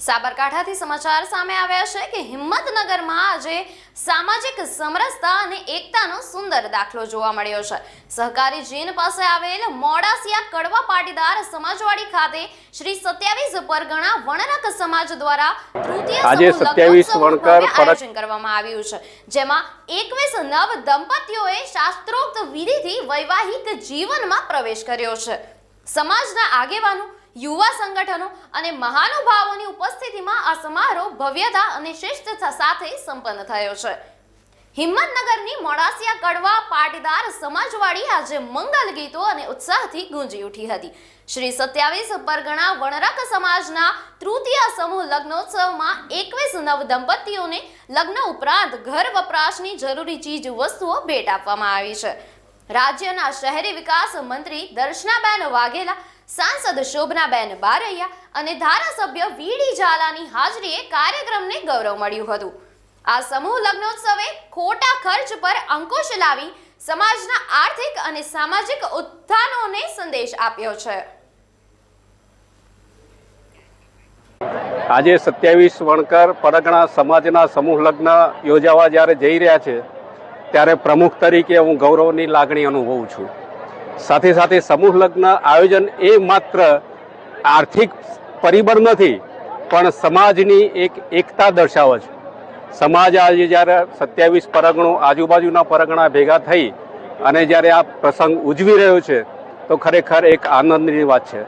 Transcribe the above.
સાબરકાંઠાથી સમાચાર સામે આવ્યા છે કે હિંમતનગરમાં આજે સામાજિક સમરસતા અને એકતાનો સુંદર દાખલો જોવા મળ્યો છે। સહકારી જીન પાસે આવેલ મોડાસિયા કડવા પાટીદાર સમાજવાડી ખાતે શ્રી 27 પરગણા વણરક સમાજ દ્વારા તૃતીય આજે 27 વણકર આયોજન કરવામાં આવ્યું છે, જેમાં 21 નવ દંપતીઓએ શાસ્ત્રોક્ત વિધિથી વૈવાહિક જીવનમાં પ્રવેશ કર્યો છે। સમાજના આગેવાનો, युवा संगठनों અને મહાનુભાવોની ઉપસ્થિતિમાં આ સમારોહ ભવ્યતા અને શ્રેષ્ઠતા સાથે સંપન્ન થયો છે। હિંમતનગરની મોડાસિયા કડવા પાટીદાર સમાજવાડી આજે મંગલ ગીતો અને ઉત્સાહથી ગુંજી ઉઠી હતી। શ્રી 27 પરગણા વણરક સમાજના તૃતીય સમૂહ લગ્નોત્સવમાં 21 નવ દંપતીઓને લગ્ન ઉપરાંત ઘર વપરાશની જરૂરી ચીજ વસ્તુઓ ભેટ આપવામાં આવી છે। રાજ્યના શહેરી વિકાસ મંત્રી દર્શનાબેન વાઘેલા, सांसद शोभनाबेन बारैया અને ધારાસભ્ય વીડી ઝાલાની હાજરીએ કાર્યક્રમને ગૌરવ મળ્યું હતું। આ સમૂહ લગ્નોત્સવે ખોટા ખર્ચ પર અંકુશ લાવી સમાજના આર્થિક અને સામાજિક ઉત્થાનોને સંદેશ આપ્યો છે। આજે 27 વણકર પરગણા સમાજના સમૂહ લગ્ન યોજાવા જ્યારે જઈ રહ્યા છે ત્યારે પ્રમુખ તરીકે હું ગૌરવની લાગણી અનુભવું છું। સાથે સાથે સમૂહ લગ્ન આયોજન એ માત્ર આર્થિક પરિબળ નથી, પણ સમાજની એક એકતા દર્શાવે છે। સમાજ આજે જ્યારે 27 પરગણો આજુબાજુના પરગણા ભેગા થઈ અને જ્યારે આ પ્રસંગ ઉજવી રહ્યો છે તો ખરેખર એક આનંદની વાત છે।